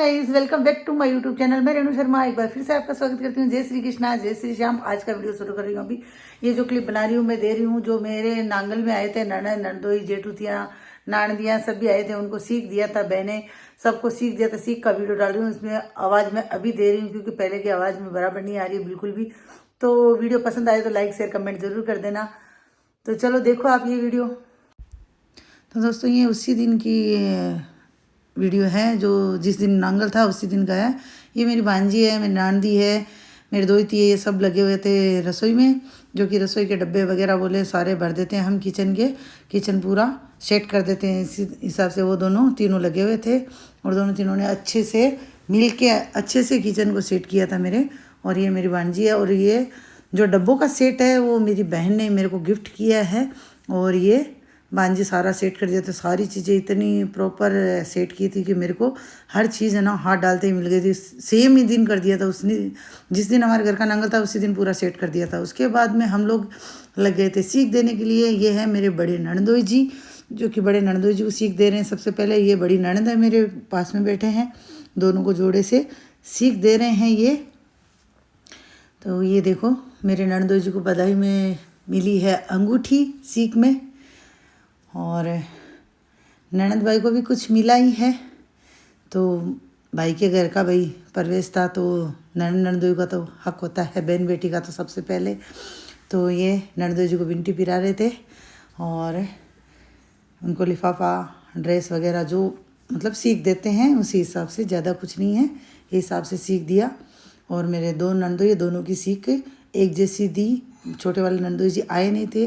Guys, welcome back to my YouTube channel. मैं रेणु शर्मा एक बार फिर से आपका स्वागत करती हूँ। जय श्री कृष्णा, जय श्री श्याम। आज का वीडियो शुरू कर रही हूँ। अभी ये जो क्लिप बना रही हूँ मैं दे रही हूँ जो मेरे नांगल में आए थे ननद नंदोई जेठूतियाँ नानदियाँ सभी आए थे, उनको सीख दिया था। बहनें सबको सीख दिया था। सीख का वीडियो डाल रही हूँ। इसमें आवाज़ मैं अभी दे रही हूँ क्योंकि पहले की आवाज़ में बराबर नहीं आ रही है बिल्कुल भी। तो वीडियो पसंद आए तो लाइक शेयर कमेंट जरूर कर देना। तो चलो देखो आप ये वीडियो। तो दोस्तों ये उसी दिन की वीडियो है जो जिस दिन नांगल था उसी दिन का है। ये मेरी भांजी है, मेरी नानदी है, मेरे दोती है, ये सब लगे हुए थे रसोई में, जो कि रसोई के डब्बे वगैरह बोले सारे भर देते हैं हम। किचन पूरा सेट कर देते हैं। इसी हिसाब से वो दोनों तीनों लगे हुए थे और दोनों तीनों ने अच्छे से मिल के अच्छे से किचन को सेट किया था मेरे। और ये मेरी भांजी है और ये जो डब्बों का सेट है वो मेरी बहन ने मेरे को गिफ्ट किया है। और ये भांजी सारा सेट कर दिया। तो सारी चीज़ें इतनी प्रॉपर सेट की थी कि मेरे को हर चीज़ है ना हाथ डालते ही मिल गई थी। सेम ही दिन कर दिया था उसने, जिस दिन हमारे घर का नांगल था उसी दिन पूरा सेट कर दिया था। उसके बाद में हम लोग लग गए थे सीख देने के लिए। ये है मेरे बड़े ननदोई जी, जो कि बड़े ननदोई जी को सीख दे रहे हैं। सबसे पहले ये बड़ी ननद है मेरे पास में बैठे हैं, दोनों को जोड़े से सीख दे रहे हैं ये। तो ये देखो मेरे ननदोई जी को बधाई में मिली है अंगूठी सीख में, और ननद भाई को भी कुछ मिला ही है। तो भाई के घर का भाई प्रवेश था तो ननद ननदोई का तो हक होता है, बहन बेटी का तो सबसे पहले। तो ये ननदोई जी को बिंटी पिरा रहे थे और उनको लिफाफा ड्रेस वगैरह जो मतलब सीख देते हैं उसी हिसाब से, ज़्यादा कुछ नहीं है, ये हिसाब से सीख दिया। और मेरे दो ननदोई दोनों की सीख एक जैसी दी। छोटे वाले ननदोई जी आए नहीं थे,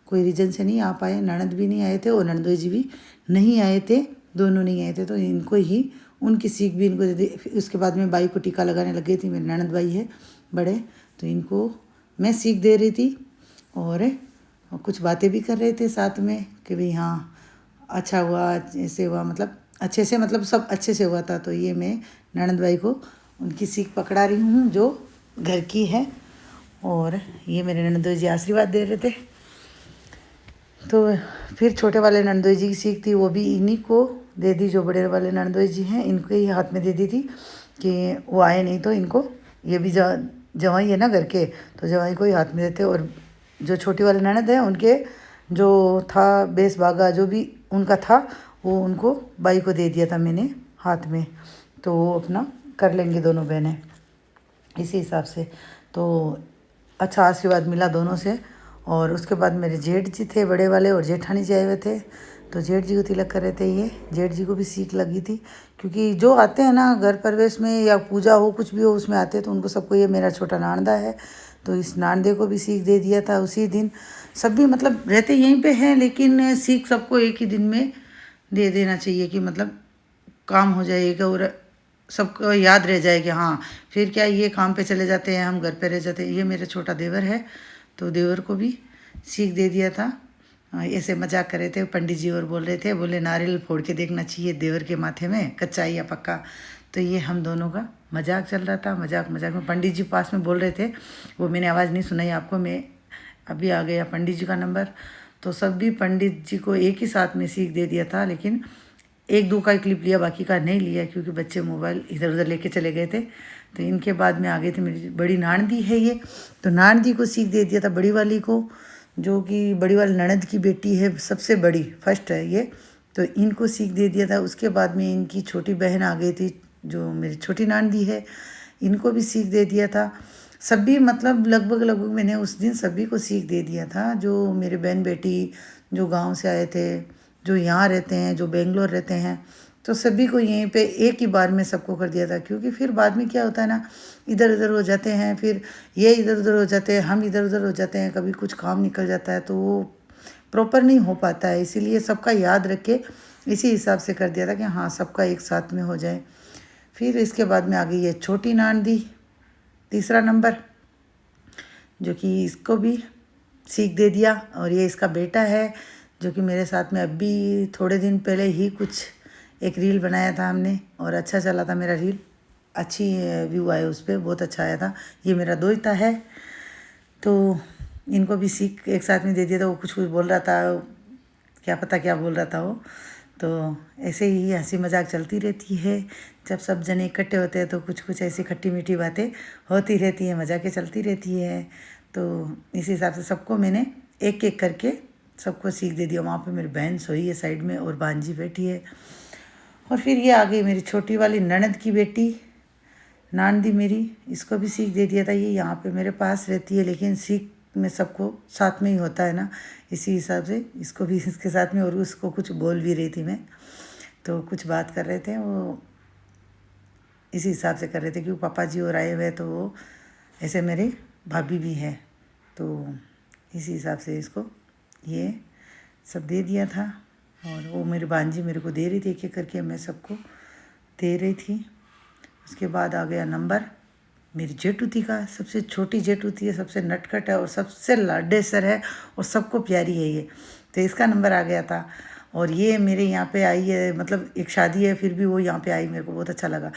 कोई रीजन से नहीं आ पाए। ननद भी नहीं आए थे और ननदोई जी भी नहीं आए थे, दोनों नहीं आए थे। तो इनको ही उनकी सीख भी इनको दे दी। उसके बाद में बाई को टीका लगाने लग गई थी। मेरे ननद भाई है बड़े, तो इनको मैं सीख दे रही थी और कुछ बातें भी कर रहे थे साथ में कि भाई हाँ अच्छा हुआ, ऐसे हुआ, मतलब अच्छे से, मतलब सब अच्छे से हुआ था। तो ये मैं ननद भाई को उनकी सीख पकड़ा रही हूँ जो घर की है। और ये मेरे ननदोई जी आशीर्वाद दे रहे थे। तो फिर छोटे वाले ननदोई जी की सीख थी वो भी इन्हीं को दे दी। जो बड़े वाले ननदोई जी हैं इनको ही हाथ में दे दी थी कि वो आए नहीं तो इनको, ये भी जवाई है ना घर के, तो जवाई को ही हाथ में देते। और जो छोटी वाले ननद है उनके जो था बेस बागा जो भी उनका था वो उनको बाई को दे दिया था मैंने हाथ में। तो वो अपना कर लेंगे दोनों बहनें इसी हिसाब से। तो अच्छा आशीर्वाद मिला दोनों से। और उसके बाद मेरे जेठ जी थे बड़े वाले और जेठानी जी आए हुए थे। तो जेठ जी को तिलक कर रहे थे। ये जेठ जी को भी सीख लगी थी क्योंकि जो आते हैं ना घर प्रवेश में या पूजा हो कुछ भी हो उसमें आते हैं तो उनको सबको, ये मेरा छोटा नानदा है तो इस नानदे को भी सीख दे दिया था उसी दिन। सभी मतलब रहते यहीं पे हैं लेकिन सीख सबको एक ही दिन में दे देना चाहिए कि मतलब काम हो जाएगा और सबको याद रह जाए कि हाँ फिर क्या ये काम पे चले जाते हैं, हम घर पे रह जाते हैं। ये मेरा छोटा देवर है तो देवर को भी सीख दे दिया था। ऐसे मजाक कर रहे थे पंडित जी और बोल रहे थे, बोले नारियल फोड़ के देखना चाहिए देवर के माथे में कच्चा या पक्का। तो ये हम दोनों का मजाक चल रहा था। मजाक में पंडित जी पास में बोल रहे थे, वो मैंने आवाज़ नहीं सुनाई आपको। मैं अभी आ गया पंडित जी का नंबर। तो सब भी पंडित जी को एक ही साथ में सीख दे दिया था, लेकिन एक दो का क्लिप लिया, बाकी का नहीं लिया क्योंकि बच्चे मोबाइल इधर उधर लेके चले गए थे। तो इनके बाद में आ गई थी मेरी बड़ी नानदी है ये। तो नानदी को सीख दे दिया था बड़ी वाली को, जो कि बड़ी वाली ननद की बेटी है, सबसे बड़ी फर्स्ट है ये। तो इनको सीख दे दिया था। उसके बाद में इनकी छोटी बहन आ गई थी जो मेरी छोटी नानदी है, इनको भी सीख दे दिया था। सभी मतलब लगभग मैंने उस दिन सभी को सीख दे दिया था। जो मेरे बहन बेटी जो गांव से आए थे, जो यहाँ रहते हैं, जो बेंगलोर रहते हैं, तो सभी को यहीं पे एक ही बार में सबको कर दिया था। क्योंकि फिर बाद में क्या होता है ना, इधर उधर हो जाते हैं, फिर ये इधर उधर हो जाते हैं, हम इधर उधर हो जाते हैं, कभी कुछ काम निकल जाता है तो वो प्रॉपर नहीं हो पाता है। इसीलिए सबका याद रख के इसी हिसाब से कर दिया था कि हाँ सबका एक साथ में हो जाए। फिर इसके बाद में आ गई है छोटी नानदी तीसरा नंबर, जो कि इसको भी सीख दे दिया। और ये इसका बेटा है जो कि मेरे साथ में अभी थोड़े दिन पहले ही कुछ एक रील बनाया था हमने और अच्छा चला था मेरा रील, अच्छी व्यू आए उस पर, बहुत अच्छा आया था। ये मेरा दोहिता है। तो इनको भी सीख एक साथ में दे दिया था। वो कुछ बोल रहा था, क्या पता क्या बोल रहा था वो। तो ऐसे ही हंसी मजाक चलती रहती है। जब सब जने इकट्ठे होते हैं तो कुछ कुछ ऐसी खट्टी मीठी बातें होती रहती है, मजाकें चलती रहती है। तो इस हिसाब से सबको मैंने एक एक करके सबको सीख दे दिया। वहाँ पे मेरी बहन सोई है साइड में और भांजी बैठी है। और फिर ये आ गई मेरी छोटी वाली ननद की बेटी नानदी मेरी, इसको भी सीख दे दिया था। ये यहाँ पे मेरे पास रहती है, लेकिन सीख में सबको साथ में ही होता है ना, इसी हिसाब से इसको भी इसके साथ में। और उसको कुछ बोल भी रही थी मैं, तो कुछ बात कर रहे थे वो, इसी हिसाब से कर रहे थे क्योंकि पापा जी और आए हुए तो वो ऐसे मेरे भाभी भी है, तो इसी हिसाब से इसको ये सब दे दिया था। और वो मेरी भांजी मेरे को दे रही थी एक एक करके, मैं सबको दे रही थी। उसके बाद आ गया नंबर मेरी जेठूती का। सबसे छोटी जेठूती है, सबसे नटखट है और सबसे लाडेसर है और सबको प्यारी है ये, तो इसका नंबर आ गया था। और ये मेरे यहाँ पे आई है, मतलब एक शादी है फिर भी वो यहाँ पे आई, मेरे को बहुत अच्छा लगा।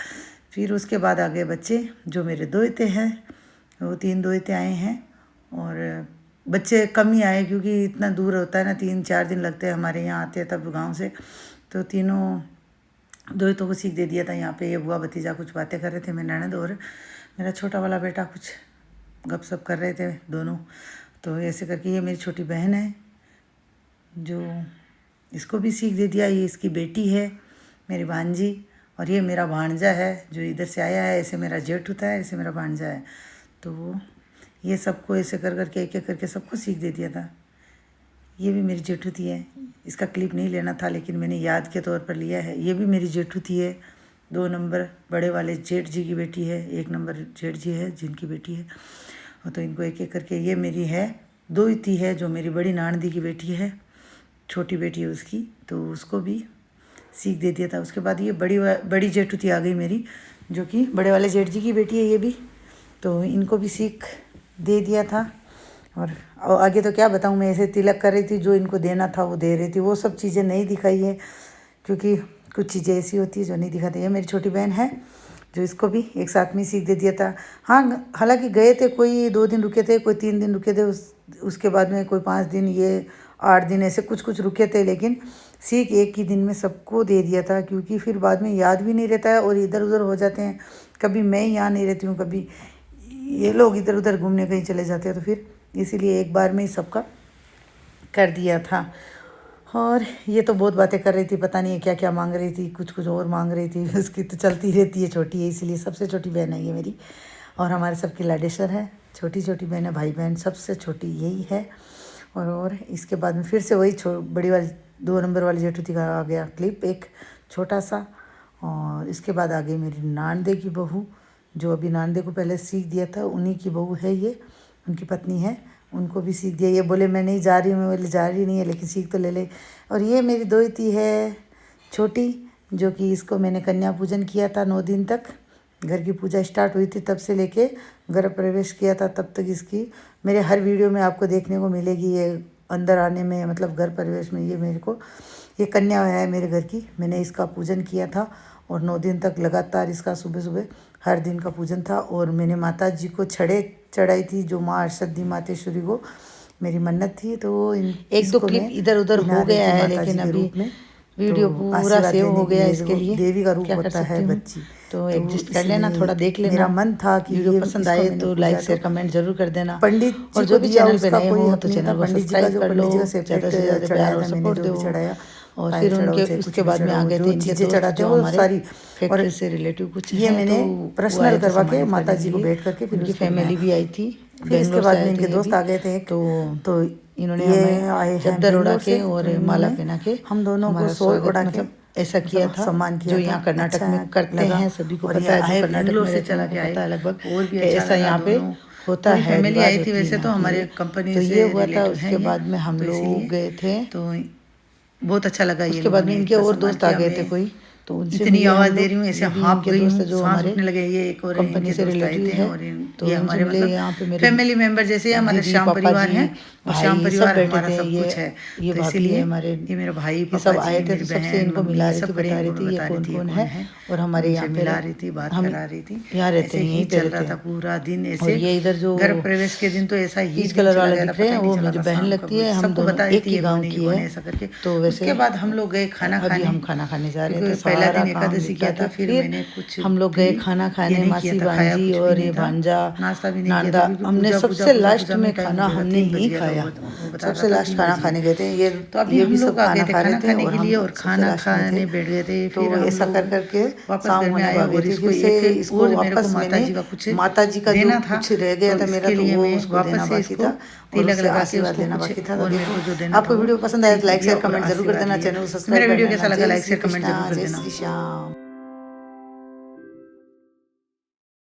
फिर उसके बाद आ गए बच्चे, जो मेरे दोहते हैं, वो 3 दोहते आए हैं। और बच्चे कम ही आए क्योंकि इतना दूर होता है ना, 3-4 दिन लगते हैं हमारे यहाँ आते हैं तब गाँव से। तो तीनों दोहतों को सीख दे दिया था। यहाँ पे ये बुआ भतीजा कुछ बातें कर रहे थे, मेरी ननद और मेरा छोटा वाला बेटा कुछ गपशप कर रहे थे दोनों। तो ऐसे करके ये मेरी छोटी बहन है जो इसको भी सीख दे दिया। ये इसकी बेटी है मेरी भांजी, और ये मेरा भांजा है जो इधर से आया है। ऐसे मेरा जेठ होता है, ऐसे मेरा भांजा है। तो ये सबको ऐसे कर करके एक एक करके सबको सीख दे दिया था। ये भी मेरी जेठूती है, इसका क्लिप नहीं लेना था लेकिन मैंने याद के तौर पर लिया है। ये भी मेरी जेठूती है, 2 नंबर बड़े वाले जेठ जी की बेटी है, 1 नंबर जेठ जी है जिनकी बेटी है। और तो इनको एक एक करके, ये मेरी है दोहती है जो मेरी बड़ी नानदी की बेटी है, छोटी बेटी है उसकी, तो उसको भी सीख दे दिया था। उसके बाद ये बड़ी जेठूती आ गई मेरी, जो कि बड़े वाले जेठ जी की बेटी है ये भी, तो इनको भी सीख दे दिया था। और आगे तो क्या बताऊँ, मैं ऐसे तिलक कर रही थी, जो इनको देना था वो दे रही थी। वो सब चीज़ें नहीं दिखाई है क्योंकि कुछ चीज़ें ऐसी होती है जो नहीं दिखाती। ये मेरी छोटी बहन है जो इसको भी एक साथ में सीख दे दिया था। हाँ, हालांकि गए थे, कोई 2 दिन रुके थे, कोई 3 दिन रुके थे, उसके बाद में कोई 5 दिन, ये 8 दिन, ऐसे कुछ कुछ रुके थे, लेकिन सीख एक ही दिन में सबको दे दिया था। क्योंकि फिर बाद में याद भी नहीं रहता है और इधर उधर हो जाते हैं। कभी मैं यहाँ नहीं रहती हूँ, कभी ये लोग इधर उधर घूमने कहीं चले जाते हैं, तो फिर इसीलिए एक बार में ही सबका कर दिया था। और ये तो बहुत बातें कर रही थी, पता नहीं क्या क्या मांग रही थी, कुछ कुछ और मांग रही थी। उसकी तो चलती रहती है, छोटी है इसलिए। सबसे छोटी बहन है ये मेरी, और हमारे सबकी लाडेश्वर है। छोटी छोटी बहन है, भाई बहन सबसे छोटी यही है। और इसके बाद में फिर से वही बड़ी वाली 2 नंबर वाली जेठूती का आ गया क्लिप, एक छोटा सा। और इसके बाद आ गई मेरी नानदे की बहू, जो अभी नानदे को पहले सीख दिया था, उन्हीं की बहू है ये, उनकी पत्नी है, उनको भी सीख दिया। ये बोले मैं नहीं जा रही हूँ, मैं बोले जा रही नहीं है, लेकिन सीख तो ले ले। और ये मेरी दोहती है छोटी, जो कि इसको मैंने कन्या पूजन किया था 9 दिन तक। घर की पूजा स्टार्ट हुई थी तब से लेके घर प्रवेश किया था तब तक इसकी मेरे हर वीडियो में आपको देखने को मिलेगी। ये अंदर आने में, मतलब घर प्रवेश में, ये मेरे को ये कन्या है मेरे घर की। मैंने इसका पूजन किया था और 9 दिन तक लगातार इसका सुबह सुबह हर दिन का पूजन था। और मैंने माता जी को छड़े चढ़ाई थी, जो माँ अरसद्दी मातेश्वरी को मेरी मन्नत थी। तो एक दो क्लिप इधर उधर हो गया है, लेकिन अभी वीडियो पूरा सेव हो गया। इसके लिए देवी का रूप होता है बच्ची, तो एडजस्ट कर लेना, थोड़ा देख लेना। मेरा मन था कि वीडियो पसंद आए तो लाइक शेयर कमेंट जरूर कर देना। पंडित और जो भी चैनल पे नए हो तो चैनल को सब्सक्राइब कर लो, ज़्यादा से ज़्यादा प्यार और सपोर्ट दो। और फिर उनके उसके बाद में आगे तो इनके चढ़ाते हो सारी फैक्ट्री से रिलेटिव कुछ ये मैंने पर्सनल करवा के माता जी को बैठ करके, फिर उनकी फैमिली भी आई थी। फिर इसके बाद में इनके दोस्त आ गए थे, तो इन्होंने हमें चादर उड़ा के और माला पहना के हम दोनों को सोल उड़ा के ऐसा किया था, सम्मान किया, जो यहाँ कर्नाटक में करते हैं, सभी को पता है। जो कर्नाटक से चला के आया लगभग, और भी ऐसा यहाँ पे होता है। फैमिली आई थी वैसे तो हमारे कंपनी से, ये हुआ था। उसके बाद में हम लोग गए थे, तो बहुत अच्छा लगा। उसके बाद में इनके और दोस्त आ गए थे कोई, तो उनसे इतनी मिले हम आवाज लोग। दे रही हूँ ऐसे ये भी हाँफ इनके गई दोस्त हूँ, है जो सांस हमारे उठने लगे। ये एक और कंपनी इनके से दोस्त आए रिलेटिव थे है, और तो ये इनसे हमारे मिले। यहाँ पे मतलब मेरे फैमिली मेंबर जैसे हमारा दीदी, श्याम पापा परिवार जी, है और श्याम भाई सब परिवार बैठे हमारा थे। सब कुछ है। ये तो भाभी है इसीलिए हमारे, ये मेरे भाई, ये पापा सब आए जी, थे, मेरी तो सबसे बहन, इनको मम्मी, मिला ये रही थी, सब खड़े बता रही और थी ये बता रही कौन थी ये कौन कौन है। है। और हमारे उनसे यहाँ पे मिला रही थी, बात हम करा रही थी। यहाँ रहते ऐसे हैं, ही यहीं पे चल रहा रहते था हैं। पूरा दिन। और ऐसे ये इधर जो घर प्रवेश के दिन तो ऐसा ही पीच दिन कलर चला वाला गया था, दिख रहे पता हैं ही नहीं वो चला मेरी था बहन शाम लगती कब। है। हम सबको दोनों बता रही एक थी ही ये गांव कौन है, ये की कौन है। है, ऐसा करके। तो उसके वैसे बाद हम लोग गए खाना अभी खाने, हम खाना खाने जा रहे थे, क्योंकि पहला सारा दिन काम एकादशी निपटा किया के था। फिर फिर मैंने कुछ हम लोग भी गए खाना ये खाने। नहीं किया मासी था, खाया भांजी कुछ भी और नहीं ये था, भांजा नाश्ता भी नहीं किया था, नांदा, क्योंकि हमने पूजा पूजा सबसे पूजा लास्ट पूजा में में टाइम खाना हो गया था। हमने 3 बज यहीं गया था, खाया। वो बता रहा सबसे था लास्ट 3 खाना बज खाने गए। गए थे ये। तो अभी ये हम भी सब लोग आ गए खाना थे खा रहे खाना थे खाने और के हम लिए और सबसे खाना लास्ट में थे। खाने बैठ गए थे। तो फिर हम ऐसा कर लोग करके वापस शाम घर में होने आए भागे और थे। इसको फिर से एक इसको और मेरे को वापस माता मैंने जी का कुछ माता जी का जो देना था, कुछ रह गया तो था मेरा, इसके तो लिए वो मैं उसको वापस देना से बाकी इसको था और तिलक उससे लगा के आशीर्वाद उसको लेना कुछ बाकी था। तो और मेरे देखो, को जो देना था आपको वो वीडियो पसंद आया तो ठीक लाइक दिया शेयर और कमेंट जरूर कर आशीर्वाद देना। लिया। चैनल को तो मेरा सब्सक्राइब कर वीडियो लेना। कैसा लगा, जय like Shri share comment Krishna, जरूर कर जय देना। श्री श्याम।